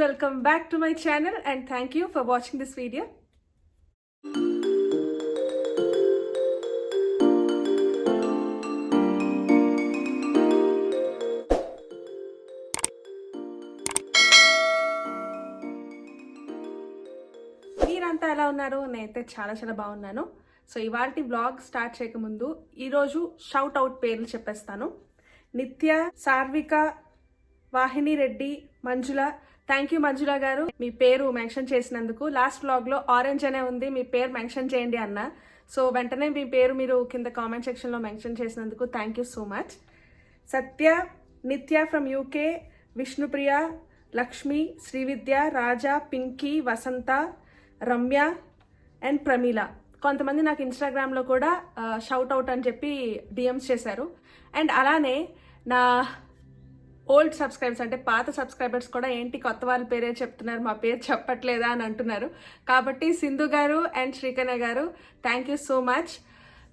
welcome back to my channel and thank you for watching this video. మీరంతా ఎలా ఉన్నారు? నేనైతే చాలా బాగున్నాను. సో ఇవాల్టి బ్లాగ్ స్టార్ట్ చేయకముందు ఈరోజు షౌట్ అవుట్ పేర్లు చెప్పేస్తాను. నిత్య, సార్విక, వాహిని రెడ్డి, మంజుల. థ్యాంక్ యూ మంజుల గారు, మీ పేరు మెన్షన్ చేసినందుకు. లాస్ట్ బ్లాగ్లో ఆరెంజ్ అనే ఉంది, మీ పేరు మెన్షన్ చేయండి అన్న. సో వెంటనే మీ పేరు మీరు కింద కామెంట్ సెక్షన్లో మెన్షన్ చేసినందుకు thank you so much. Satya, Nithya from UK, Vishnupriya, Lakshmi, Srividya, Raja, Pinky, Vasantha, Ramya and Pramila. కొంతమంది నాకు ఇన్స్టాగ్రామ్లో కూడా షౌట్ అవుట్ అని చెప్పి డిఎమ్స్ చేశారు. అండ్ అలానే నా ఓల్డ్ సబ్స్క్రైబర్స్ అంటే పాత సబ్స్క్రైబర్స్ కూడా ఏంటి కొత్త వాళ్ళ పేరే చెప్తున్నారు, మా పేరు చెప్పట్లేదా అని అంటున్నారు. కాబట్టి సింధు గారు అండ్ శ్రీకన్య గారు థ్యాంక్ యూ సో మచ్.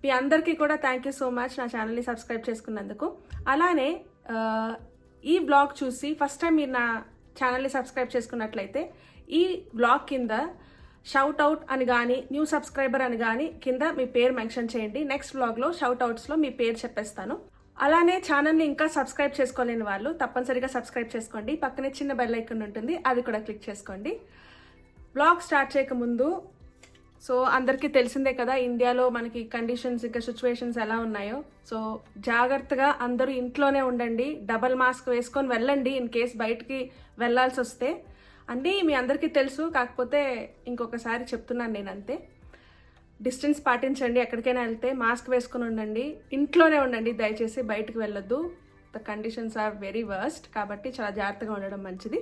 మీ అందరికీ కూడా థ్యాంక్ యూ సో మచ్ నా ఛానల్ని సబ్స్క్రైబ్ చేసుకున్నందుకు. అలానే ఈ బ్లాగ్ చూసి ఫస్ట్ టైం మీరు నా ఛానల్ని సబ్స్క్రైబ్ చేసుకున్నట్లయితే ఈ బ్లాగ్ కింద షౌట్ అవుట్ అని కానీ న్యూ సబ్స్క్రైబర్ అని కానీ కింద మీ పేరు మెన్షన్ చేయండి. నెక్స్ట్ బ్లాగ్లో షౌట్ అవుట్స్లో మీ పేరు చెప్పేస్తాను. అలానే ఛానల్ని ఇంకా సబ్స్క్రైబ్ చేసుకోలేని వాళ్ళు తప్పనిసరిగా సబ్స్క్రైబ్ చేసుకోండి. పక్కనే చిన్న బెల్ ఐకాన్ ఉంటుంది, అది కూడా క్లిక్ చేసుకోండి. బ్లాగ్ స్టార్ట్ చేయకముందు సో అందరికీ తెలిసిందే కదా ఇండియాలో మనకి కండిషన్స్ ఇంకా సిచ్యువేషన్స్ ఎలా ఉన్నాయో. సో జాగ్రత్తగా అందరూ ఇంట్లోనే ఉండండి, డబల్ మాస్క్ వేసుకొని వెళ్ళండి ఇన్ కేస్ బయటికి వెళ్ళాల్సి వస్తే. అన్నీ మీ అందరికీ తెలుసు, కాకపోతే ఇంకొకసారి చెప్తున్నాను నేను అంతే. డిస్టెన్స్ పాటించండి, ఎక్కడికైనా వెళ్తే మాస్క్ వేసుకొని ఉండండి, ఇంట్లోనే ఉండండి, దయచేసి బయటకు వెళ్ళొద్దు. The conditions are very worst, కాబట్టి చాలా జాగ్రత్తగా ఉండడం మంచిది.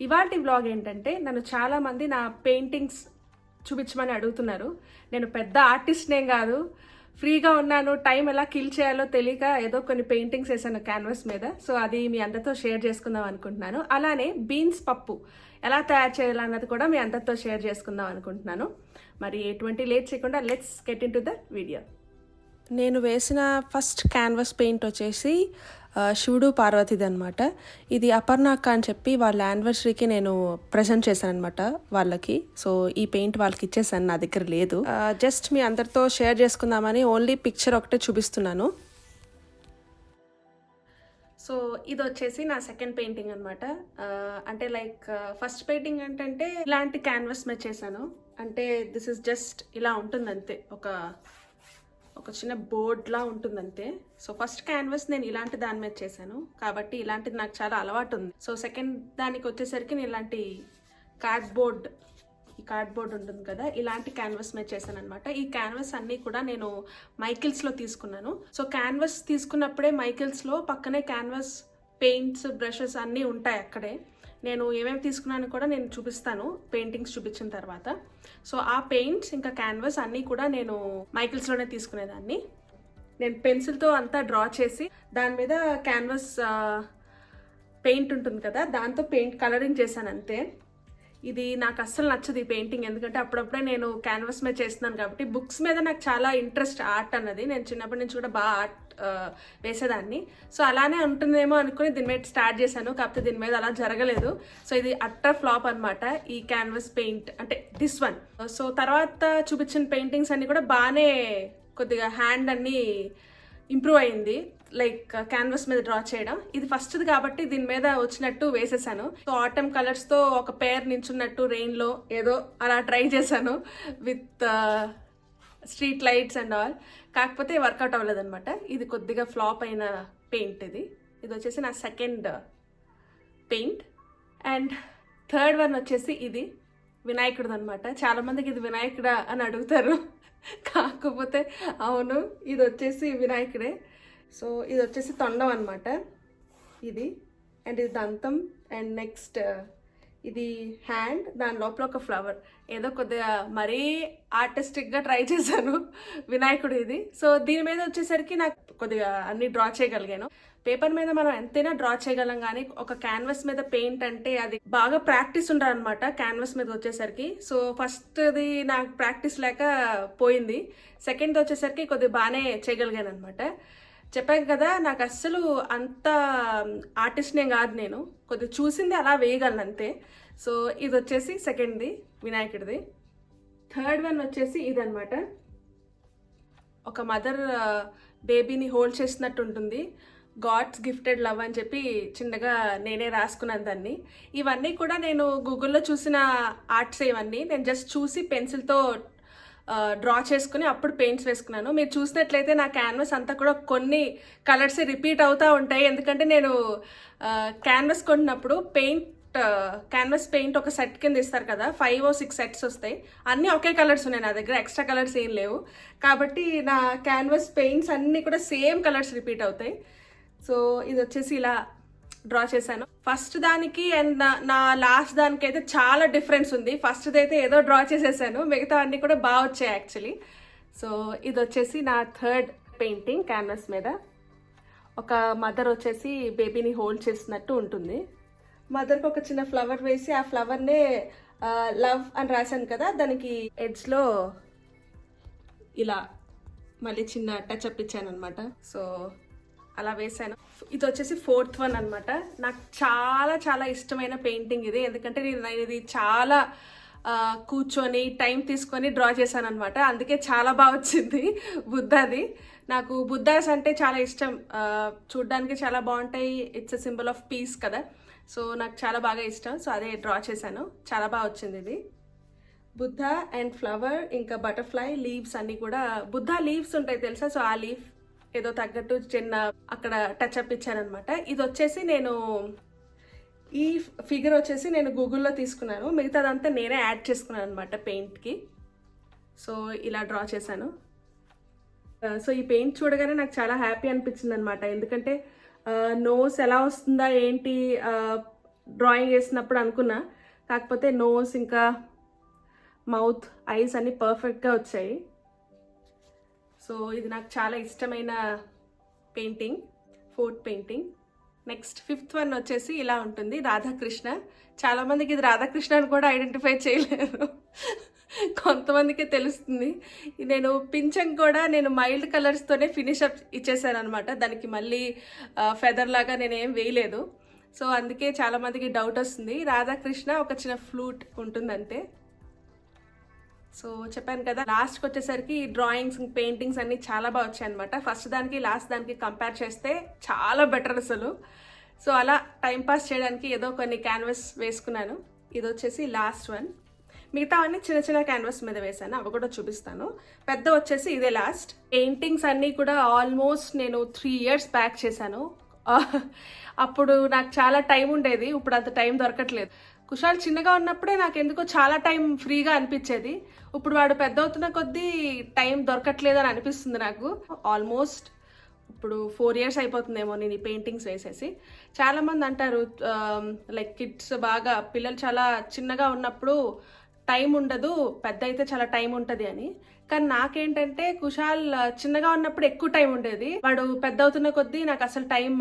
ఇవాల్టి వ్లాగ్ ఏంటంటే, నన్ను చాలామంది నా పెయింటింగ్స్ చూపించమని అడుగుతున్నారు. నేను పెద్ద ఆర్టిస్ట్నేం కాదు, ఫ్రీగా ఉన్నాను, టైం ఎలా కిల్ చేయాలో తెలియక ఏదో కొన్ని పెయింటింగ్స్ వేసాను క్యాన్వాస్ మీద. సో అది మీ అందరితో షేర్ చేసుకుందాం అనుకుంటున్నాను. అలానే బీన్స్ పప్పు ఎలా తయారు చేయాలన్నది కూడా మీ అందరితో షేర్ చేసుకుందాం అనుకుంటున్నాను. మరి ఎటువంటి లేట్ చేయకుండా let's get in to the video. నేను వేసిన ఫస్ట్ క్యాన్వాస్ పెయింట్ వచ్చేసి శివుడు పార్వతిది అనమాట. ఇది అపర్ణాక్క అని చెప్పి వాళ్ళ యానివర్సరీకి నేను ప్రజెంట్ చేశాను అనమాట వాళ్ళకి. సో ఈ పెయింట్ వాళ్ళకి ఇచ్చేసాను, నా దగ్గర లేదు. జస్ట్ మీ అందరితో షేర్ చేసుకుందామని ఓన్లీ పిక్చర్ ఒకటే చూపిస్తున్నాను. సో ఇది వచ్చేసి నా సెకండ్ పెయింటింగ్ అనమాట. అంటే లైక్ ఫస్ట్ పెయింటింగ్ ఏంటంటే ఇలాంటి క్యాన్వాస్ మీద చేశాను. అంటే దిస్ ఇస్ జస్ట్ ఇలా ఉంటుంది అంతే, ఒక చిన్న బోర్డ్లా ఉంటుంది అంతే. సో ఫస్ట్ క్యాన్వాస్ నేను ఇలాంటి దాని మీద చేశాను కాబట్టి ఇలాంటిది నాకు చాలా అలవాటు ఉంది. సో సెకండ్ దానికి వచ్చేసరికి నేను ఇలాంటి కార్డ్బోర్డ్ ఉంటుంది కదా, ఇలాంటి క్యాన్వాస్ మీద చేశాను అనమాట. ఈ క్యాన్వాస్ అన్నీ కూడా నేను మైకిల్స్లో తీసుకున్నాను. సో క్యాన్వాస్ తీసుకున్నప్పుడే మైకిల్స్లో పక్కనే క్యాన్వాస్ పెయింట్స్ బ్రషెస్ అన్నీ ఉంటాయి అక్కడే. నేను ఏమేమి తీసుకున్నాను కూడా నేను చూపిస్తాను పెయింటింగ్స్ చూపించిన తర్వాత. సో ఆ పెయింట్స్ ఇంకా క్యాన్వాస్ అన్నీ కూడా నేను మైకిల్స్లోనే తీసుకునేదాన్ని. నేను పెన్సిల్తో అంతా డ్రా చేసి దాని మీద క్యాన్వాస్ పెయింట్ ఉంటుంది కదా, దాంతో పెయింట్ కలరింగ్ చేశాను అంతే. ఇది నాకు అస్సలు నచ్చదు ఈ పెయింటింగ్, ఎందుకంటే అప్పుడప్పుడే నేను క్యాన్వాస్ మీద చేస్తున్నాను కాబట్టి. బుక్స్ మీద నాకు చాలా ఇంట్రెస్ట్ ఆర్ట్ అన్నది, నేను చిన్నప్పటి నుంచి కూడా బాగా ఆర్ట్ వేసేదాన్ని. సో అలానే ఉంటుందేమో అనుకుని దీని మీద స్టార్ట్ చేశాను, కాకపోతే దీని మీద అలా జరగలేదు. సో ఇది అట్టర్ ఫ్లాప్ అనమాట ఈ క్యాన్వాస్ పెయింట్, అంటే దిస్ వన్. సో తర్వాత చూపించిన పెయింటింగ్స్ అన్నీ కూడా బాగానే కొద్దిగా హ్యాండ్ అన్నీ ఇంప్రూవ్ అయింది, లైక్ క్యాన్వాస్ మీద డ్రా చేయడం. ఇది ఫస్ట్ది కాబట్టి దీని మీద వచ్చినట్టు వేసేసాను. సో ఆటమ్ కలర్స్తో ఒక పేర్ నించున్నట్టు రెయిన్లో ఏదో అలా ట్రై చేశాను with street lights and all. కాకపోతే వర్కౌట్ అవ్వలేదన్నమాట. ఇది కొద్దిగా ఫ్లాప్ అయిన పెయింట్. ఇది వచ్చేసి నా second paint. And third one వచ్చేసి ఇది వినాయకుడు అనమాట. చాలామందికి ఇది వినాయకుడా అని అడుగుతారు, కాకపోతే అవును ఇది వచ్చేసి వినాయకుడే. సో ఇది వచ్చేసి తొండం అనమాట ఇది. అండ్ ఇది దంతం. అండ్ నెక్స్ట్ ఇది హ్యాండ్, దాని లోపల ఒక ఫ్లవర్. ఏదో కొద్దిగా మరీ ఆర్టిస్టిక్గా ట్రై చేశాను వినాయకుడు ఇది. సో దీని మీద వచ్చేసరికి నాకు కొద్దిగా అన్ని డ్రా చేయగలిగాను. పేపర్ మీద మనం ఎంతైనా డ్రా చేయగలం, కానీ ఒక క్యాన్వాస్ మీద పెయింట్ అంటే అది బాగా ప్రాక్టీస్ ఉండాలన్నమాట క్యాన్వాస్ మీద వచ్చేసరికి. సో ఫస్ట్ది నాకు ప్రాక్టీస్ లేక పోయింది, సెకండ్ది వచ్చేసరికి కొద్దిగా బాగానే చేయగలిగాను అనమాట. చెప్పాను కదా నాకు అస్సలు అంత ఆర్టిస్ట్నే కాదు, నేను కొద్దిగా చూసింది అలా వేయగలను అంతే. సో ఇది వచ్చేసి సెకండ్ది వినాయకుడిది. థర్డ్ వన్ వచ్చేసి ఇదనమాట. ఒక మదర్ బేబీని హోల్డ్ చేసినట్టు ఉంటుంది. గాడ్స్ గిఫ్టెడ్ లవ్ అని చెప్పి చిన్నగా నేనే రాసుకున్నాను దాన్ని. ఇవన్నీ కూడా నేను గూగుల్లో చూసిన ఆర్ట్స్. ఇవన్నీ నేను జస్ట్ చూసి పెన్సిల్తో డ్రా చేసుకుని అప్పుడు పెయింట్స్ వేసుకున్నాను. మీరు చూసినట్లయితే నా క్యాన్వాస్ అంతా కూడా కొన్ని కలర్స్ రిపీట్ అవుతూ ఉంటాయి. ఎందుకంటే నేను క్యాన్వాస్ కొన్నప్పుడు క్యాన్వాస్ పెయింట్ ఒక సెట్ కింద ఇస్తారు కదా, 5 or 6 సెట్స్ వస్తాయి. అన్నీ ఒకే కలర్స్ ఉన్నాయి నా దగ్గర, ఎక్స్ట్రా కలర్స్ ఏం లేవు. కాబట్టి నా క్యాన్వాస్ పెయింట్స్ అన్నీ కూడా సేమ్ కలర్స్ రిపీట్ అవుతాయి. సో ఇది వచ్చేసి ఇలా డ్రా చేశాను. ఫస్ట్ దానికి అండ్ నా లాస్ట్ దానికి అయితే చాలా డిఫరెన్స్ ఉంది. ఫస్ట్ది అయితే ఏదో డ్రా చేసేసాను, మిగతా అన్నీ కూడా బాగా వచ్చాయి యాక్చువల్లీ. సో ఇది వచ్చేసి నా థర్డ్ పెయింటింగ్. క్యాన్వాస్ మీద ఒక మదర్ వచ్చేసి బేబీని హోల్డ్ చేసినట్టు ఉంటుంది. మదర్కి ఒక చిన్న ఫ్లవర్ వేసి ఆ ఫ్లవర్నే లవ్ అని రాశాను కదా, దానికి ఎడ్జ్లో ఇలా మళ్ళీ చిన్న టచ్అప్ ఇచ్చాను అనమాట. సో అలా వేసాను. ఇది వచ్చేసి ఫోర్త్ వన్ అనమాట. నాకు చాలా చాలా ఇష్టమైన పెయింటింగ్ ఇది. ఎందుకంటే నేను ఇది చాలా కూర్చొని టైం తీసుకొని డ్రా చేశాను అనమాట. అందుకే చాలా బాగా వచ్చింది. బుద్ధాది. నాకు బుద్ధాస్ అంటే చాలా ఇష్టం. చూడ్డానికి చాలా బాగుంటాయి. It's a symbol of piece కదా. సో నాకు చాలా బాగా ఇష్టం. సో అదే డ్రా చేశాను. చాలా బాగా వచ్చింది ఇది. బుద్ధ అండ్ ఫ్లవర్, ఇంకా బటర్ఫ్లై, లీవ్స్ అన్నీ కూడా. బుద్ధ లీవ్స్ ఉంటాయి తెలుసా. సో ఆ లీఫ్ ఏదో తగ్గట్టు చిన్న అక్కడ టచ్అప్ ఇచ్చానమాట. ఇది వచ్చేసి ఈ ఫిగర్ వచ్చేసి నేను గూగుల్లో తీసుకున్నాను. మిగతాదంతా నేనే యాడ్ చేసుకున్నాను అనమాట పెయింట్కి. సో ఇలా డ్రా చేశాను. సో ఈ పెయింట్ చూడగానే నాకు చాలా హ్యాపీ అనిపించింది అనమాట. ఎందుకంటే నోస్ ఎలా వస్తుందా ఏంటి డ్రాయింగ్ వేసినప్పుడు అనుకున్నా. కాకపోతే నోస్ ఇంకా మౌత్, ఐస్ అన్నీ పర్ఫెక్ట్గా వచ్చాయి. సో ఇది నాకు చాలా ఇష్టమైన painting, fourth painting. Next fifth one వచ్చేసి ఇలా ఉంటుంది, రాధాకృష్ణ. చాలామందికి ఇది రాధాకృష్ణ అని కూడా ఐడెంటిఫై చేయలేరు, కొంతమందికి తెలుస్తుంది. నేను పింఛం కూడా నేను మైల్డ్ కలర్స్తోనే ఫినిష్ అప్ ఇచ్చేసాను అనమాట. దానికి మళ్ళీ ఫెదర్ లాగా నేనేం వేయలేదు. సో అందుకే చాలామందికి డౌట్ వస్తుంది. రాధాకృష్ణ ఒక చిన్న ఫ్లూట్ ఉంటుంది అంతే. సో చెప్పాను కదా, లాస్ట్కి వచ్చేసరికి డ్రాయింగ్స్, పెయింటింగ్స్ అన్నీ చాలా బాగా వచ్చాయి అనమాట. ఫస్ట్ దానికి లాస్ట్ దానికి కంపేర్ చేస్తే చాలా బెటర్ అసలు. సో అలా టైంపాస్ చేయడానికి ఏదో కొన్ని క్యాన్వాస్ వేసుకున్నాను. ఇది వచ్చేసి లాస్ట్ వన్. మిగతా అన్నీ చిన్న చిన్న క్యాన్వాస్ మీద వేసాను, అవి కూడా చూపిస్తాను. పెద్ద వచ్చేసి ఇదే లాస్ట్. పెయింటింగ్స్ అన్నీ కూడా ఆల్మోస్ట్ నేను 3 years బ్యాక్ చేశాను. అప్పుడు నాకు చాలా టైం ఉండేది, ఇప్పుడు అంత టైం దొరకట్లేదు. కుషాల్ చిన్నగా ఉన్నప్పుడే నాకు ఎందుకో చాలా టైం ఫ్రీగా అనిపించేది. ఇప్పుడు వాడు పెద్ద అవుతున్న కొద్దీ టైం దొరకట్లేదు అని అనిపిస్తుంది నాకు. ఆల్మోస్ట్ ఇప్పుడు 4 years అయిపోతుందేమో నేను ఈ పెయింటింగ్స్ వేసేసి. చాలామంది అంటారు లైక్ కిడ్స్ బాగా, పిల్లలు చాలా చిన్నగా ఉన్నప్పుడు టైం ఉండదు, పెద్ద అయితే చాలా టైం ఉంటుంది అని. కానీ నాకేంటంటే కుషాల్ చిన్నగా ఉన్నప్పుడు ఎక్కువ టైం ఉండేది, వాడు పెద్ద అవుతున్న కొద్దీ నాకు అసలు టైం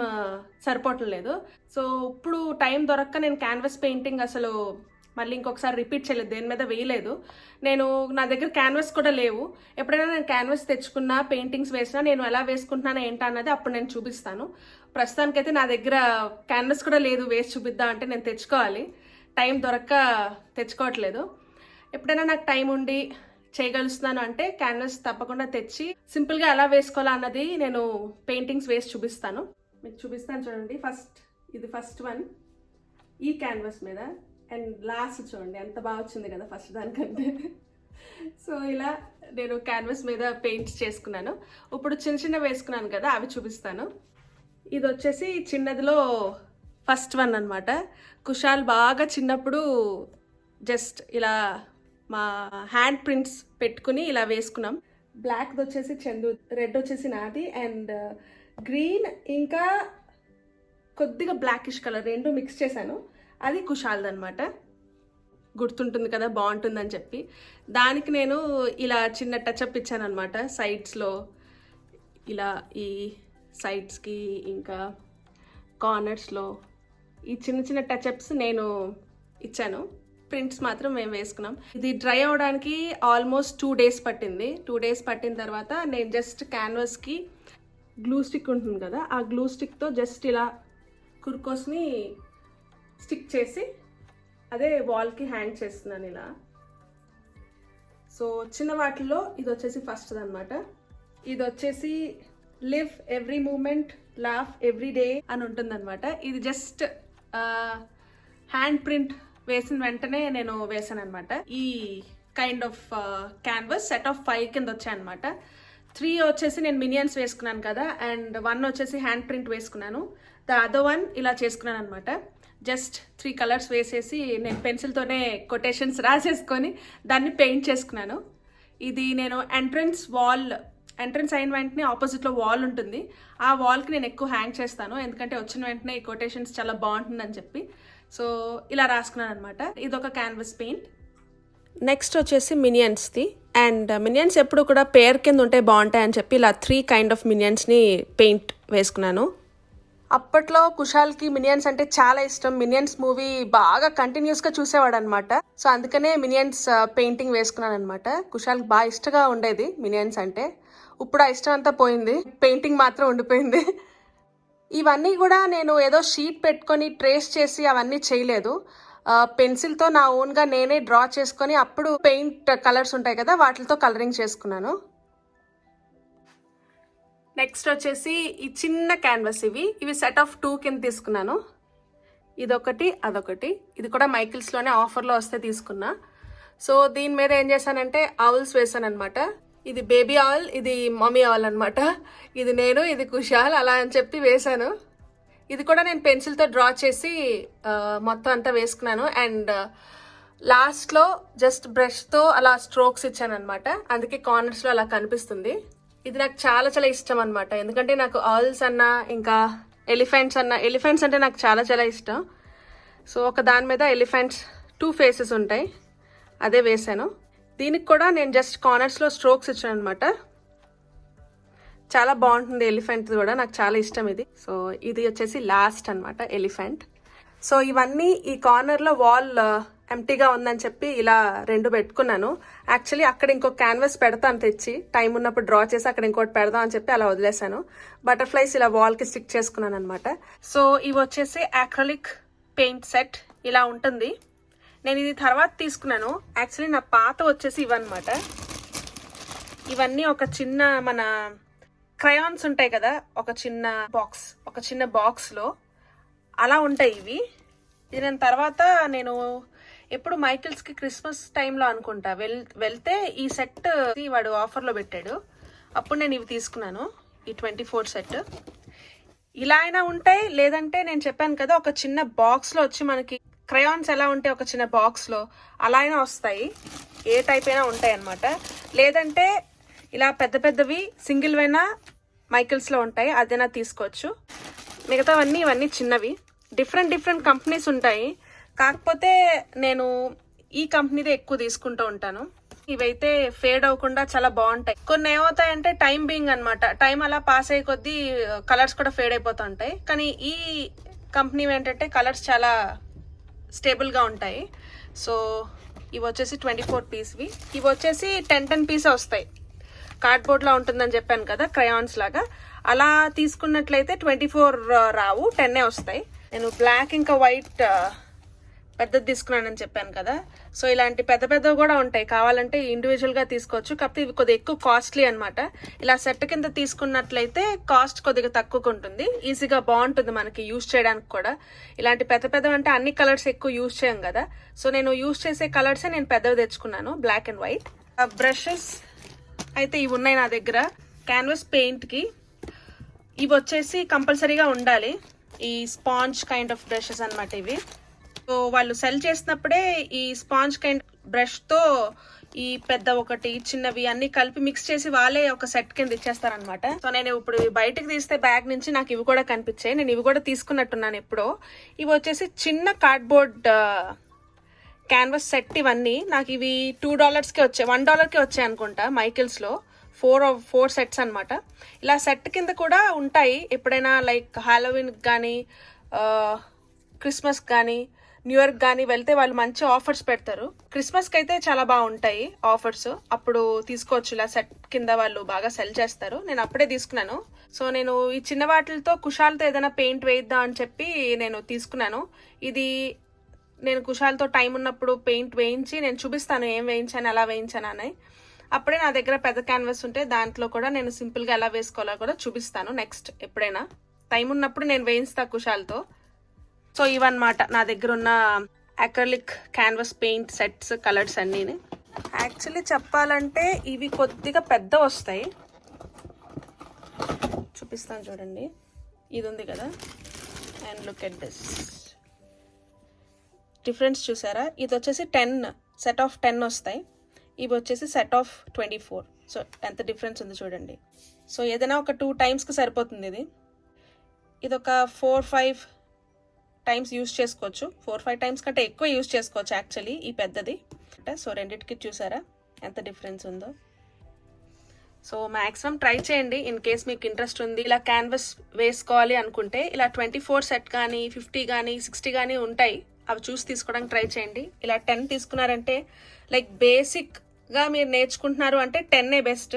సరిపోవట్లేదు. సో ఇప్పుడు టైం దొరక్క నేను క్యాన్వాస్ పెయింటింగ్ అసలు మళ్ళీ ఇంకొకసారి రిపీట్ చేయలేదు, దేని మీద వేయలేదు. నా దగ్గర క్యాన్వాస్ కూడా లేవు. ఎప్పుడైనా నేను క్యాన్వాస్ తెచ్చుకున్నా, పెయింటింగ్స్ వేసినా, నేను ఎలా వేసుకుంటున్నాను ఏంటా అన్నది అప్పుడు నేను చూపిస్తాను. ప్రస్తుతానికైతే నా దగ్గర క్యాన్వాస్ కూడా లేదు, వేసి చూపిద్దాం అంటే నేను తెచ్చుకోవాలి. టైం దొరక్క తెచ్చుకోవట్లేదు. ఎప్పుడైనా నాకు టైం ఉండి చేయగలుస్తున్నాను అంటే క్యాన్వాస్ తప్పకుండా తెచ్చి సింపుల్గా ఎలా వేసుకోవాలా అన్నది నేను పెయింటింగ్స్ వేసి చూపిస్తాను. మీకు చూపిస్తాను చూడండి. ఇది ఫస్ట్ వన్ ఈ క్యాన్వాస్ మీద, అండ్ లాస్ట్ చూడండి ఎంత బాగా వచ్చింది కదా ఫస్ట్ దానికంటే. సో ఇలా నేను క్యాన్వాస్ మీద పెయింట్స్ చేసుకున్నాను. ఇప్పుడు చిన్న చిన్న వేసుకున్నాను కదా, అవి చూపిస్తాను. ఇది వచ్చేసి చిన్నదిలో ఫస్ట్ వన్ అనమాట. కుషాల్ బాగా చిన్నప్పుడు జస్ట్ ఇలా మా హ్యాండ్ ప్రింట్స్ పెట్టుకుని ఇలా వేసుకున్నాం. బ్లాక్ది వచ్చేసి చందు, రెడ్ వచ్చేసి నాది, అండ్ గ్రీన్ ఇంకా కొద్దిగా బ్లాకిష్ కలర్ రెండు మిక్స్ చేశాను. అది కుషాల్ది అనమాట. గుర్తుంటుంది కదా, బాగుంటుందని చెప్పి దానికి నేను ఇలా చిన్న టచ్అప్ ఇచ్చాను అనమాట. సైడ్స్లో ఇలా ఈ సైడ్స్కి ఇంకా కార్నర్స్లో ఈ చిన్న చిన్న టచ్అప్స్ నేను ఇచ్చాను. ప్రింట్స్ మాత్రం మేము వేసుకున్నాం. ఇది డ్రై అవడానికి ఆల్మోస్ట్ 2 days పట్టింది. 2 days పట్టిన తర్వాత నేను జస్ట్ క్యాన్వాస్కి గ్లూ స్టిక్ ఉంటుంది కదా, ఆ గ్లూ స్టిక్తో జస్ట్ ఇలా కుర్కోస్ని స్టిక్ చేసి అదే వాల్కి హ్యాంగ్ చేస్తున్నాను ఇలా. సో చిన్న వాటిల్లో ఇది వచ్చేసి ఫస్ట్ అనమాట. ఇది వచ్చేసి live every moment laugh every day అని ఉంటుందన్నమాట. ఇది జస్ట్ హ్యాండ్ ప్రింట్ వేసిన వెంటనే నేను వేసాను అనమాట. ఈ kind of canvas set of 5 కింద వచ్చాయన్నమాట. 3 వచ్చేసి నేను మినియన్స్ వేసుకున్నాను కదా, అండ్ 1 వచ్చేసి హ్యాండ్ ప్రింట్ వేసుకున్నాను. ద అదర్ 1 ఇలా చేసుకున్నాను అనమాట. జస్ట్ 3 కలర్స్ వేసేసి నేను పెన్సిల్తోనే కొటేషన్స్ రాసేసుకొని దాన్ని పెయింట్ చేసుకున్నాను. ఇది నేను ఎంట్రన్స్ అయిన వెంటనే ఆపోజిట్లో వాల్ ఉంటుంది. ఆ వాల్కి నేను ఎక్కువ హ్యాంగ్ చేస్తాను, ఎందుకంటే వచ్చిన వెంటనే ఈ కొటేషన్స్ చాలా బాగుంటుందని చెప్పి. సో ఇలా రాసుకున్నాను అనమాట. ఇది ఒక క్యాన్వస్ పెయింట్. నెక్స్ట్ వచ్చేసి మినియన్స్ది. అండ్ మినియన్స్ ఎప్పుడు కూడా పేర్ కింద ఉంటే బాగుంటాయని చెప్పి ఇలా 3 కైండ్ ఆఫ్ మినియన్స్ని పెయింట్ వేసుకున్నాను. అప్పట్లో కుషాల్కి మినియన్స్ అంటే చాలా ఇష్టం. మినియన్స్ మూవీ బాగా కంటిన్యూస్గా చూసేవాడు అనమాట. సో అందుకనే మినియన్స్ పెయింటింగ్ వేసుకున్నాను అనమాట. కుషాల్కి బాగా ఇష్టంగా ఉండేది మినియన్స్ అంటే. ఇప్పుడు ఆ ఇష్టం అంతా పోయింది, పెయింటింగ్ మాత్రం ఉండిపోయింది. ఇవన్నీ కూడా నేను ఏదో షీట్ పెట్టుకొని ట్రేస్ చేసి అవన్నీ చేయలేదు. పెన్సిల్తో నా ఓన్గా నేనే డ్రా చేసుకొని అప్పుడు పెయింట్ కలర్స్ ఉంటాయి కదా వాటితో కలరింగ్ చేసుకున్నాను. నెక్స్ట్ వచ్చేసి ఈ చిన్న క్యాన్వస్ ఇవి సెట్ ఆఫ్ 2 కింద తీసుకున్నాను. ఇదొకటి అదొకటి. ఇది కూడా మైకిల్స్లోనే ఆఫర్లో వస్తే తీసుకున్నా. సో దీని మీద ఏం చేశానంటే ఆవుల్స్ వేసాను అనమాట. ఇది బేబీ ఆవుల్, ఇది మమ్మీ ఆవుల్ అనమాట. ఇది నేను, ఇది కుషాల్ అలా అని చెప్పి వేశాను. ఇది కూడా నేను పెన్సిల్తో డ్రా చేసి మొత్తం అంతా వేసుకున్నాను. అండ్ లాస్ట్లో జస్ట్ బ్రష్తో అలా స్ట్రోక్స్ ఇచ్చాను అనమాట. అందుకే కార్నర్స్లో అలా కనిపిస్తుంది. ఇది నాకు చాలా చాలా ఇష్టం అనమాట. ఎందుకంటే నాకు ఆల్స్ అన్నా ఇంకా ఎలిఫెంట్స్ అంటే నాకు చాలా చాలా ఇష్టం. సో ఒక దాని మీద ఎలిఫెంట్స్ 2 ఫేసెస్ ఉంటాయి, అదే వేసాను. దీనికి కూడా నేను జస్ట్ కార్నర్స్లో స్ట్రోక్స్ ఇచ్చాను అనమాట. చాలా బాగుంటుంది ఎలిఫెంట్ కూడా, నాకు చాలా ఇష్టం ఇది. సో ఇది వచ్చేసి లాస్ట్ అనమాట ఎలిఫెంట్. సో ఇవన్నీ ఈ కార్నర్లో వాల్ ఎంటీగా ఉందని చెప్పి ఇలా 2 పెట్టుకున్నాను. యాక్చువల్లీ అక్కడ ఇంకొక క్యాన్వస్ పెడతాను తెచ్చి, టైం ఉన్నప్పుడు డ్రా చేసి అక్కడ ఇంకోటి పెడదాం అని చెప్పి అలా వదిలేసాను. బటర్ఫ్లైస్ ఇలా వాల్కి స్టిక్ చేసుకున్నాను అనమాట. సో ఇవి వచ్చేసి యాక్రిలిక్ పెయింట్ సెట్ ఇలా ఉంటుంది. నేను ఇది తర్వాత తీసుకున్నాను. యాక్చువల్లీ నా పాత వచ్చేసి ఇవన్నమాట. ఇవన్నీ ఒక చిన్న మన క్రయాన్స్ ఉంటాయి కదా, ఒక చిన్న బాక్స్లో అలా ఉంటాయి ఇవి. ఇది నేను తర్వాత నేను ఎప్పుడు మైకిల్స్కి క్రిస్మస్ టైంలో అనుకుంటా వెళ్తే ఈ సెట్ వాడు ఆఫర్లో పెట్టాడు, అప్పుడు నేను ఇవి తీసుకున్నాను. ఈ 24 సెట్ ఇలా అయినా ఉంటాయి, లేదంటే నేను చెప్పాను కదా ఒక చిన్న బాక్స్లో వచ్చి మనకి క్రయాన్స్ ఎలా ఉంటాయి ఒక చిన్న బాక్స్లో అలా అయినా వస్తాయి. ఏ టైప్ అయినా ఉంటాయి అన్నమాట. లేదంటే ఇలా పెద్ద పెద్దవి సింగిల్ అయినా మైకిల్స్లో ఉంటాయి, అదైనా తీసుకోవచ్చు. మిగతావన్నీ ఇవన్నీ చిన్నవి. డిఫరెంట్ కంపెనీస్ ఉంటాయి, కాకపోతే నేను ఈ కంపెనీదే ఎక్కువ తీసుకుంటూ ఉంటాను. ఇవైతే ఫేడ్ అవ్వకుండా చాలా బాగుంటాయి. కొన్ని ఏమవుతాయంటే టైం బీయింగ్ అనమాట, టైం అలా పాస్ అయ్యే కొద్దీ కలర్స్ కూడా ఫేడ్ అయిపోతూ ఉంటాయి. కానీ ఈ కంపెనీ ఏంటంటే కలర్స్ చాలా స్టేబుల్గా ఉంటాయి. సో ఇవి వచ్చేసి 24 పీస్వి. ఇవి వచ్చేసి 10 పీసే వస్తాయి. కార్డ్బోర్డ్లో ఉంటుందని చెప్పాను కదా, క్రయాన్స్ లాగా. అలా తీసుకున్నట్లయితే 24 రావు, 10 వస్తాయి. నేను బ్లాక్ ఇంకా వైట్ పెద్దది తీసుకున్నానని చెప్పాను కదా. సో ఇలాంటి పెద్దవి కూడా ఉంటాయి, కావాలంటే ఇండివిజువల్గా తీసుకోవచ్చు. కాకపోతే ఇవి కొద్దిగా ఎక్కువ కాస్ట్లీ అనమాట. ఇలా సెట్ కింద తీసుకున్నట్లయితే కాస్ట్ కొద్దిగా తక్కువగా ఉంటుంది, ఈజీగా బాగుంటుంది మనకి యూజ్ చేయడానికి కూడా. ఇలాంటి పెద్దవి అంటే అన్ని కలర్స్ ఎక్కువ యూజ్ చేయం కదా. సో నేను యూజ్ చేసే కలర్సే నేను పెద్దవి తెచ్చుకున్నాను, బ్లాక్ అండ్ వైట్. బ్రషెస్ అయితే ఇవి ఉన్నాయి నా దగ్గర. క్యాన్వస్ పెయింట్కి ఇవి వచ్చేసి కంపల్సరీగా ఉండాలి. ఈ స్పాంజ్ కైండ్ ఆఫ్ బ్రషెస్ అనమాట ఇవి. సో వాళ్ళు సెల్ చేసినప్పుడే ఈ స్పాంజ్ కైండ్ బ్రష్తో ఈ పెద్ద ఒకటి చిన్నవి అన్ని కలిపి మిక్స్ చేసి వాళ్ళే ఒక సెట్ కింద ఇచ్చేస్తారనమాట. సో నేను ఇప్పుడు బయటకు తీస్తే బ్యాగ్ నుంచి నాకు ఇవి కూడా కనిపించాయి, నేను ఇవి కూడా తీసుకున్నట్టున్నాను ఎప్పుడో. ఇవి వచ్చేసి చిన్న కార్డ్బోర్డ్ క్యాన్వస్ సెట్. ఇవన్నీ నాకు ఇవి $2కే వచ్చాయి, $1కే వచ్చాయి అనుకుంటా మైకిల్స్లో. 4 సెట్స్ అనమాట. ఇలా సెట్ కింద కూడా ఉంటాయి. ఎప్పుడైనా లైక్ హాలోవిన్ కానీ క్రిస్మస్ కానీ న్యూ ఇయర్ కానీ వెళ్తే వాళ్ళు మంచి ఆఫర్స్ పెడతారు. క్రిస్మస్కి అయితే చాలా బాగుంటాయి ఆఫర్స్, అప్పుడు తీసుకోవచ్చు. ఇలా సెట్ కింద వాళ్ళు బాగా సెల్ చేస్తారు. నేను అప్పుడే తీసుకున్నాను. సో నేను ఈ చిన్న వాటిలతో కుషాల్తో ఏదైనా పెయింట్ వేయిద్దాం అని చెప్పి నేను తీసుకున్నాను. ఇది నేను కుషాల్తో టైం ఉన్నప్పుడు పెయింట్ వేయించి నేను చూపిస్తాను ఏం వేయించాను ఎలా వేయించాను అని. అప్పుడే నా దగ్గర పెద్ద క్యాన్వాస్ ఉంటే దాంట్లో కూడా నేను సింపుల్గా ఎలా వేసుకోవాలో కూడా చూపిస్తాను. నెక్స్ట్ ఎప్పుడైనా టైం ఉన్నప్పుడు నేను వేయిస్తా కుషాల్తో. సో ఇవన్నమాట నా దగ్గర ఉన్న acrylic canvas paint sets, colours అన్నీని. యాక్చువల్లీ చెప్పాలంటే ఇవి కొద్దిగా పెద్ద వస్తాయి, చూపిస్తాను చూడండి. ఇది ఉంది కదా, and look at this difference చూసారా? ఇది వచ్చేసి 10 సెట్ ఆఫ్ 10 వస్తాయి, ఇవి వచ్చేసి సెట్ ఆఫ్ 24. సో ఎంత డిఫరెన్స్ ఉంది చూడండి. సో ఏదైనా ఒక 2 టైమ్స్కి సరిపోతుంది. ఇది ఒక 4-5 టైమ్స్ యూస్ చేసుకోవచ్చు. 4-5 టైమ్స్ కంటే ఎక్కువ యూస్ చేసుకోవచ్చు యాక్చువల్లీ ఈ పెద్దది. సో రెండింటికి చూసారా ఎంత డిఫరెన్స్ ఉందో. సో మ్యాక్సిమం ట్రై చేయండి ఇన్ కేస్ మీకు ఇంట్రెస్ట్ ఉంది. ఇలా క్యాన్వాస్ వేసుకోవాలి అనుకుంటే ఇలా 24 సెట్ కానీ 50 కానీ 60 కానీ ఉంటాయి, అవి చూసి తీసుకోవడానికి ట్రై చేయండి. ఇలా 10 తీసుకున్నారంటే లైక్ బేసిక్గా మీరు నేర్చుకుంటున్నారు అంటే 10 బెస్ట్.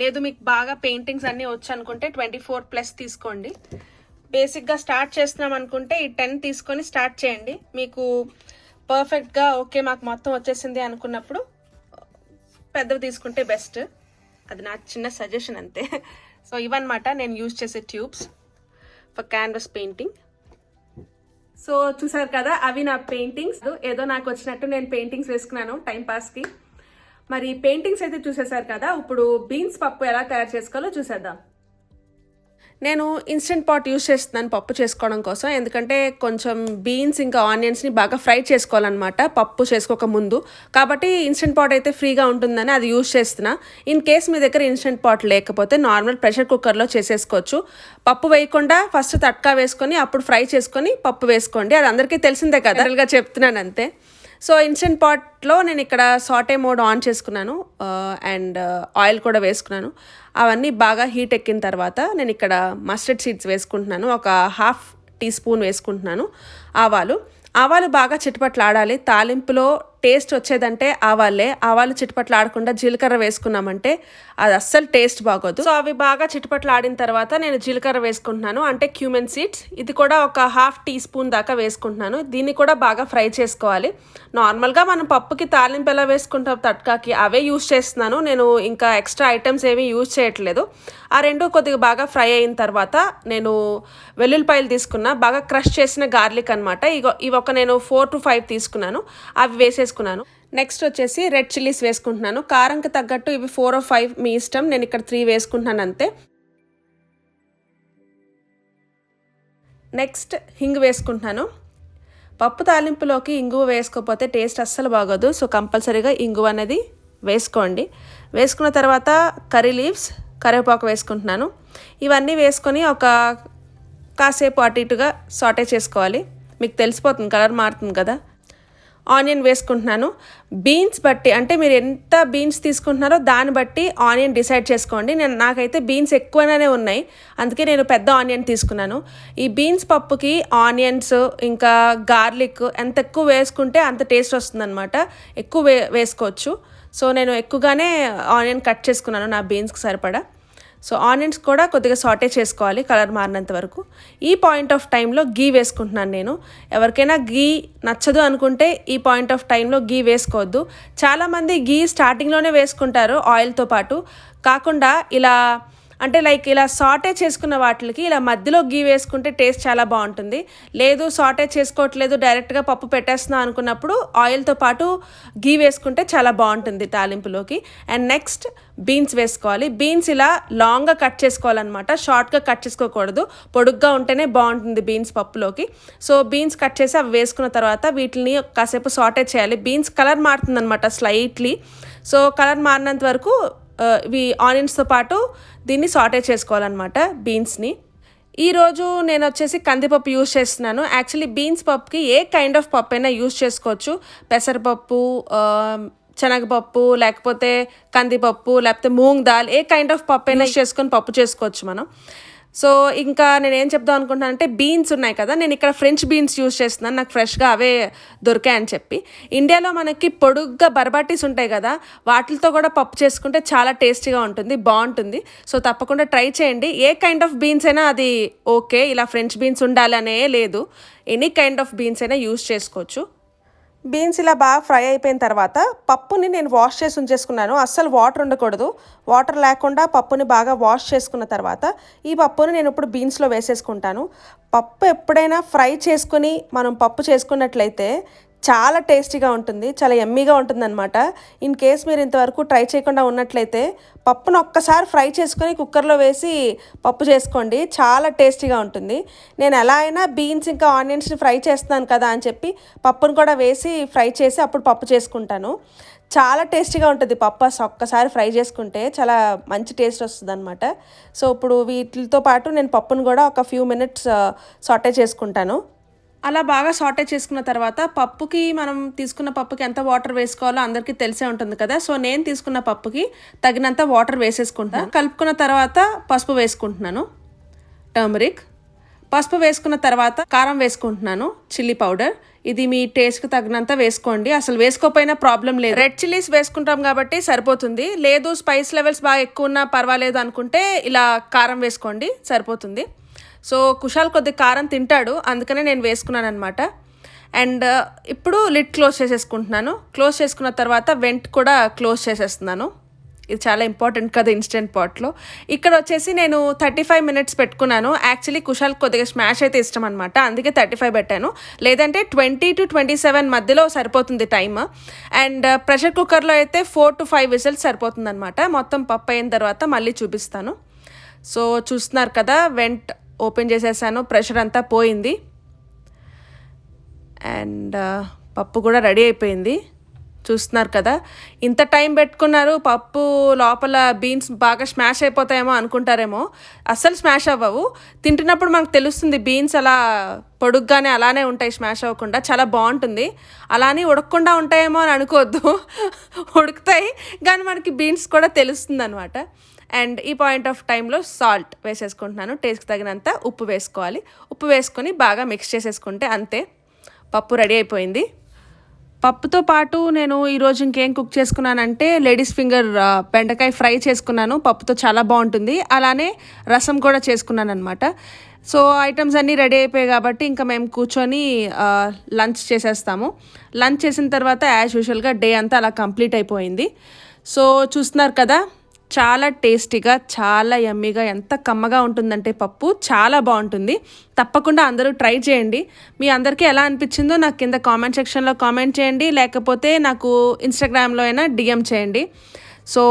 లేదు మీకు బాగా పెయింటింగ్స్ అన్నీ వచ్చు అనుకుంటే 24+ తీసుకోండి. బేసిక్గా స్టార్ట్ చేస్తున్నాం అనుకుంటే ఈ 10 తీసుకొని స్టార్ట్ చేయండి. మీకు పర్ఫెక్ట్గా ఓకే మాకు మొత్తం వచ్చేసింది అనుకున్నప్పుడు పెద్దవి తీసుకుంటే బెస్ట్. అది నా చిన్న సజెషన్ అంతే. సో ఇవన్నమాట నేను యూజ్ చేసే tubes for canvas painting. So చూసారు కదా, అవి నా పెయింటింగ్స్. ఏదో నాకు వచ్చినట్టు నేను పెయింటింగ్స్ వేసుకున్నాను టైంపాస్కి. మరి పెయింటింగ్స్ అయితే చూసేసారు కదా, ఇప్పుడు బీన్స్ పప్పు ఎలా తయారు చేసుకోవాలో చూసేద్దాం. నేను ఇన్స్టెంట్ పాట్ యూస్ చేస్తున్నాను పప్పు చేసుకోవడం కోసం, ఎందుకంటే కొంచెం బీన్స్ ఇంకా ఆనియన్స్ని బాగా ఫ్రై చేసుకోవాలన్నమాట పప్పు చేసుకోక ముందు. కాబట్టి ఇన్స్టెంట్ పాట్ అయితే ఫ్రీగా ఉంటుందని అది యూస్ చేస్తున్నా. ఇన్ కేస్ మీ దగ్గర ఇన్స్టెంట్ పాట్ లేకపోతే నార్మల్ ప్రెషర్ కుక్కర్లో చేసేసుకోవచ్చు. పప్పు వేయకుండా ఫస్ట్ తట్కా వేసుకొని అప్పుడు ఫ్రై చేసుకొని పప్పు వేసుకోండి. అది అందరికీ తెలిసిందే కదా, జనరల్గా చెప్తున్నాను అంతే. సో ఇన్స్టెంట్ పాట్లో నేను ఇక్కడ సాటే మోడ్ ఆన్ చేసుకున్నాను అండ్ ఆయిల్ కూడా వేసుకున్నాను. అవన్నీ బాగా హీట్ ఎక్కిన తర్వాత నేను ఇక్కడ మస్టర్డ్ సీడ్స్ వేసుకుంటున్నాను, ఒక 1/2 టీ స్పూన్ వేసుకుంటున్నాను. ఆవాలు బాగా చిటపట్లాడాలి. తాలింపులో టేస్ట్ వచ్చేదంటే ఆవాలు చిటపట్లాడకుండా జీలకర్ర వేసుకున్నామంటే అది అస్సలు టేస్ట్ బాగోదు. సో అవి బాగా చిటపట్లాడిన తర్వాత నేను జీలకర్ర వేసుకుంటున్నాను, అంటే క్యూమెన్ సీడ్స్. ఇది కూడా ఒక 1/2 టీ స్పూన్ దాకా వేసుకుంటున్నాను. దీన్ని కూడా బాగా ఫ్రై చేసుకోవాలి. నార్మల్గా మనం పప్పుకి తాలింపు ఎలా వేసుకుంటాం తట్కాకి అవే యూజ్ చేస్తున్నాను నేను, ఇంకా ఎక్స్ట్రా ఐటమ్స్ ఏమీ యూజ్ చేయట్లేదు. ఆ రెండు కొద్దిగా బాగా ఫ్రై అయిన తర్వాత నేను వెల్లుల్లిపాయలు తీసుకున్నా, బాగా క్రష్ చేసిన గార్లిక్ అనమాట. ఇవి ఒక నేను 4 to 5 తీసుకున్నాను, అవి వేసేసుకున్నాను. నెక్స్ట్ వచ్చేసి రెడ్ చిల్లీస్ వేసుకుంటున్నాను. కారంకి తగ్గట్టు ఇవి 4 or 5 మీ ఇష్టం, నేను ఇక్కడ 3 వేసుకుంటున్నాను అంతే. నెక్స్ట్ హింగు వేసుకుంటున్నాను. పప్పు తాలింపులోకి ఇంగువ వేసుకోకపోతే టేస్ట్ అస్సలు బాగోదు. సో కంపల్సరీగా ఇంగువ అనేది వేసుకోండి. వేసుకున్న తర్వాత కర్రీ లీవ్స్, కరివేపాకు వేసుకుంటున్నాను. ఇవన్నీ వేసుకొని ఒక కాసేపు అటు ఇటుగా సాటే చేసుకోవాలి. మీకు తెలిసిపోతుంది, కలర్ మారుతుంది కదా. ఆనియన్ వేసుకుంటున్నాను. బీన్స్ బట్టి, అంటే మీరు ఎంత బీన్స్ తీసుకుంటున్నారో దాన్ని బట్టి ఆనియన్ డిసైడ్ చేసుకోండి. నాకైతే బీన్స్ ఎక్కువగానే ఉన్నాయి, అందుకే నేను పెద్ద ఆనియన్ తీసుకున్నాను. ఈ బీన్స్ పప్పుకి ఆనియన్స్ ఇంకా గార్లిక్ ఎంత ఎక్కువ వేసుకుంటే అంత టేస్ట్ వస్తుందన్నమాట. ఎక్కువ వేసుకోవచ్చు. సో నేను ఎక్కువగానే ఆనియన్ కట్ చేసుకున్నాను నా బీన్స్కి సరిపడా. సో ఆనియన్స్ కూడా కొద్దిగా సాటే చేసుకోవాలి కలర్ మారినంత వరకు. ఈ పాయింట్ ఆఫ్ టైంలో గీ వేసుకుంటున్నాను నేను. ఎవరికైనా గీ నచ్చదు అనుకుంటే ఈ పాయింట్ ఆఫ్ టైంలో గీ వేసుకోవద్దు. చాలామంది గీ స్టార్టింగ్లోనే వేసుకుంటారు ఆయిల్తో పాటు, కాకుండా ఇలా అంటే లైక్ ఇలా సాటే చేసుకున్న వాటికి ఇలా మధ్యలో గీ వేసుకుంటే టేస్ట్ చాలా బాగుంటుంది. లేదు సాటే చేసుకోవట్లేదు డైరెక్ట్గా పప్పు పెట్టేస్తున్నా అనుకున్నప్పుడు ఆయిల్తో పాటు గీ వేసుకుంటే చాలా బాగుంటుంది తాలింపులోకి. అండ్ నెక్స్ట్ బీన్స్ వేసుకోవాలి. బీన్స్ ఇలా లాంగ్గా కట్ చేసుకోవాలన్నమాట, షార్ట్గా కట్ చేసుకోకూడదు. పొడుగ్గా ఉంటేనే బాగుంటుంది బీన్స్ పప్పులోకి. సో బీన్స్ కట్ చేసి అవి వేసుకున్న తర్వాత వీటిని కాసేపు సాటే చేయాలి. బీన్స్ కలర్ మారుతుందన్నమాట స్లైట్లీ. సో కలర్ మారినంత వరకు ఇవి ఆనియన్స్తో పాటు దీన్ని సాటే చేసుకోవాలన్నమాట బీన్స్ని. ఈరోజు నేను వచ్చేసి కందిపప్పు యూజ్ చేస్తున్నాను. యాక్చువల్లీ బీన్స్ పప్పుకి ఏ కైండ్ ఆఫ్ పప్పు అయినా యూజ్ చేసుకోవచ్చు. పెసరపప్పు, శనగపప్పు, లేకపోతే కందిపప్పు, లేకపోతే మూంగ్ దాల్, ఏ కైండ్ ఆఫ్ పప్పు అయినా యూజ్ చేసుకొని పప్పు చేసుకోవచ్చు మనం. సో ఇంకా నేను ఏం చెప్దాం అనుకుంటున్నానంటే బీన్స్ ఉన్నాయి కదా, నేను ఇక్కడ ఫ్రెంచ్ బీన్స్ యూజ్ చేస్తున్నాను, నాకు ఫ్రెష్గా అవే దొరికాయని చెప్పి. ఇండియాలో మనకి పొడుగ్గా బర్బాటీస్ ఉంటాయి కదా, వాటితో కూడా పప్పు చేసుకుంటే చాలా టేస్టీగా ఉంటుంది, బాగుంటుంది. సో తప్పకుండా ట్రై చేయండి. ఏ కైండ్ ఆఫ్ బీన్స్ అయినా అది ఓకే, ఇలా ఫ్రెంచ్ బీన్స్ ఉండాలి అనే లేదు, ఎనీ కైండ్ ఆఫ్ బీన్స్ అయినా యూజ్ చేసుకోవచ్చు. బీన్స్ ఇలా బాగా ఫ్రై అయిపోయిన తర్వాత పప్పుని నేను వాష్ చేసి ఉంచేసుకున్నాను. అస్సలు వాటర్ ఉండకూడదు. వాటర్ లేకుండా పప్పుని బాగా వాష్ చేసుకున్న తర్వాత ఈ పప్పుని నేను ఇప్పుడు బీన్స్లో వేసేసుకుంటాను. పప్పు ఎప్పుడైనా ఫ్రై చేసుకుని మనం పప్పు చేసుకున్నట్లయితే చాలా టేస్టీగా ఉంటుంది, చాలా యమ్మీగా ఉంటుంది అనమాట. ఇన్ కేస్ మీరు ఇంతవరకు ట్రై చేయకుండా ఉన్నట్లయితే పప్పును ఒక్కసారి ఫ్రై చేసుకొని కుక్కర్లో వేసి పప్పు చేసుకోండి, చాలా టేస్టీగా ఉంటుంది. నేను ఎలా అయినా బీన్స్ ఇంకా ఆనియన్స్ని ఫ్రై చేస్తున్నాను కదా అని చెప్పి పప్పును కూడా వేసి ఫ్రై చేసి అప్పుడు పప్పు చేసుకుంటాను. చాలా టేస్టీగా ఉంటుంది పప్పు ఒక్కసారి ఫ్రై చేసుకుంటే, చాలా మంచి టేస్ట్ వస్తుంది అనమాట. సో ఇప్పుడు వీటితో పాటు నేను పప్పును కూడా ఒక ఫ్యూ మినిట్స్ సాటే చేసుకుంటాను. అలా బాగా సాటే చేసుకున్న తర్వాత పప్పుకి మనం తీసుకున్న పప్పుకి ఎంత వాటర్ వేసుకోవాలో అందరికీ తెలిసే ఉంటుంది కదా. సో నేను తీసుకున్న పప్పుకి తగినంత వాటర్ వేసేసుకుంటాను. కలుపుకున్న తర్వాత పసుపు వేసుకుంటున్నాను, టర్మరిక్. పసుపు వేసుకున్న తర్వాత కారం వేసుకుంటున్నాను, చిల్లీ పౌడర్. ఇది మీ టేస్ట్కి తగినంత వేసుకోండి, అసలు వేసుకోకపోయినా ప్రాబ్లం లేదు. రెడ్ చిల్లీస్ వేసుకుంటాం కాబట్టి సరిపోతుంది. లేదు స్పైస్ లెవెల్స్ బాగా ఎక్కువ ఉన్నా పర్వాలేదు అనుకుంటే ఇలా కారం వేసుకోండి, సరిపోతుంది. సో కుషాల్ కొద్ది కారం తింటాడు, అందుకనే నేను వేసుకున్నాను అనమాట. అండ్ ఇప్పుడు లిడ్ క్లోజ్ చేసేసుకుంటున్నాను. క్లోజ్ చేసుకున్న తర్వాత వెంట్ కూడా క్లోజ్ చేసేస్తున్నాను. ఇది చాలా ఇంపార్టెంట్ కదా ఇన్స్టెంట్ పాట్లో. ఇక్కడ వచ్చేసి నేను 35 మినిట్స్ పెట్టుకున్నాను. యాక్చువల్లీ కుషాల్ కొద్దిగా స్మాష్ అయితే ఇష్టం అనమాట, అందుకే 35 పెట్టాను. లేదంటే 20 to 27 మధ్యలో సరిపోతుంది టైమ్. అండ్ ప్రెషర్ కుక్కర్లో అయితే 4 to 5 విజిల్స్ సరిపోతుంది అనమాట. మొత్తం పప్పు అయిన తర్వాత మళ్ళీ చూపిస్తాను. సో చూస్తున్నారు కదా, వెంట్ ఓపెన్ చేసేసాను, ప్రెషర్ అంతా పోయింది. అండ్ పప్పు కూడా రెడీ అయిపోయింది. చూస్తున్నారు కదా, ఇంత టైం పెట్టుకున్నారు. పప్పు లోపల బీన్స్ బాగా స్మాష్ అయిపోతాయేమో అనుకుంటారేమో, అస్సలు స్మాష్ అవ్వవు. తింటున్నప్పుడు మనకు తెలుస్తుంది బీన్స్ అలా పొడుగ్గానే అలానే ఉంటాయి, స్మాష్ అవ్వకుండా. చాలా బాగుంటుంది. అలానే ఉడకకుండా ఉంటాయేమో అని అనుకోవద్దు, ఉడుకుతాయి కానీ మనకి బీన్స్ కూడా తెలుస్తుంది అనమాట. అండ్ ఈ పాయింట్ ఆఫ్ టైంలో సాల్ట్ వేసేసుకుంటున్నాను, టేస్ట్కి తగినంత ఉప్పు వేసుకోవాలి. ఉప్పు వేసుకొని బాగా మిక్స్ చేసేసుకుంటే అంతే, పప్పు రెడీ అయిపోయింది. పప్పుతో పాటు నేను ఈరోజు ఇంకేం కుక్ చేసుకున్నానంటే లేడీస్ ఫింగర్ బెండకాయ ఫ్రై చేసుకున్నాను. పప్పుతో చాలా బాగుంటుంది. అలానే రసం కూడా చేసుకున్నాను అనమాట. సో ఐటమ్స్ అన్నీ రెడీ అయిపోయాయి కాబట్టి ఇంకా మేము కూర్చొని లంచ్ చేసేస్తాము. లంచ్ చేసిన తర్వాత యాజ్ యూజువల్గా డే అంతా అలా కంప్లీట్ అయిపోయింది. సో చూస్తున్నారు కదా, చాలా టేస్టీగా, చాలా యమ్మీగా, ఎంత కమ్మగా ఉంటుందంటే పప్పు చాలా బాగుంటుంది. తప్పకుండా అందరూ ట్రై చేయండి. మీ అందరికీ ఎలా అనిపించిందో నాకు కింద కామెంట్ సెక్షన్లో కామెంట్ చేయండి, లేకపోతే నాకు ఇన్స్టాగ్రామ్లో అయినా డిఎం చేయండి. సో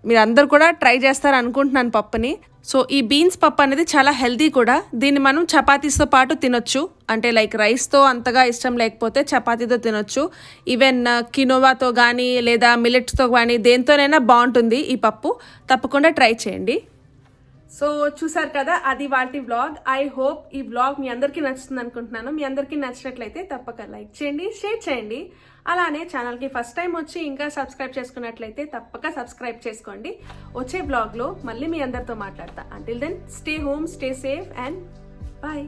మీరు అందరూ కూడా ట్రై చేస్తారు అనుకుంటున్నాను పప్పుని. సో ఈ బీన్స్ పప్పు అనేది చాలా హెల్దీ కూడా. దీన్ని మనం చపాతీస్తో పాటు తినొచ్చు, అంటే లైక్ రైస్తో అంతగా ఇష్టం లేకపోతే చపాతీతో తినొచ్చు. ఈవెన్ కినోవాతో కానీ లేదా మిల్లెట్స్తో కానీ దేంతోనైనా బాగుంటుంది ఈ పప్పు. తప్పకుండా ట్రై చేయండి. సో చూసారు కదా, అది వాటి వ్లాగ్. ఐ హోప్ ఈ వ్లాగ్ మీ అందరికీ నచ్చుతుంది అనుకుంటున్నాను. మీ అందరికీ నచ్చినట్లయితే తప్పక లైక్ చేయండి, షేర్ చేయండి. అలానే ఛానల్కి ఫస్ట్ టైం వచ్చి ఇంకా సబ్స్క్రైబ్ చేసుకున్నట్లయితే తప్పక సబ్స్క్రైబ్ చేసుకోండి. వచ్చే బ్లాగ్లో మళ్ళీ మీ అందరితో మాట్లాడతా. Until then stay home, stay safe and bye.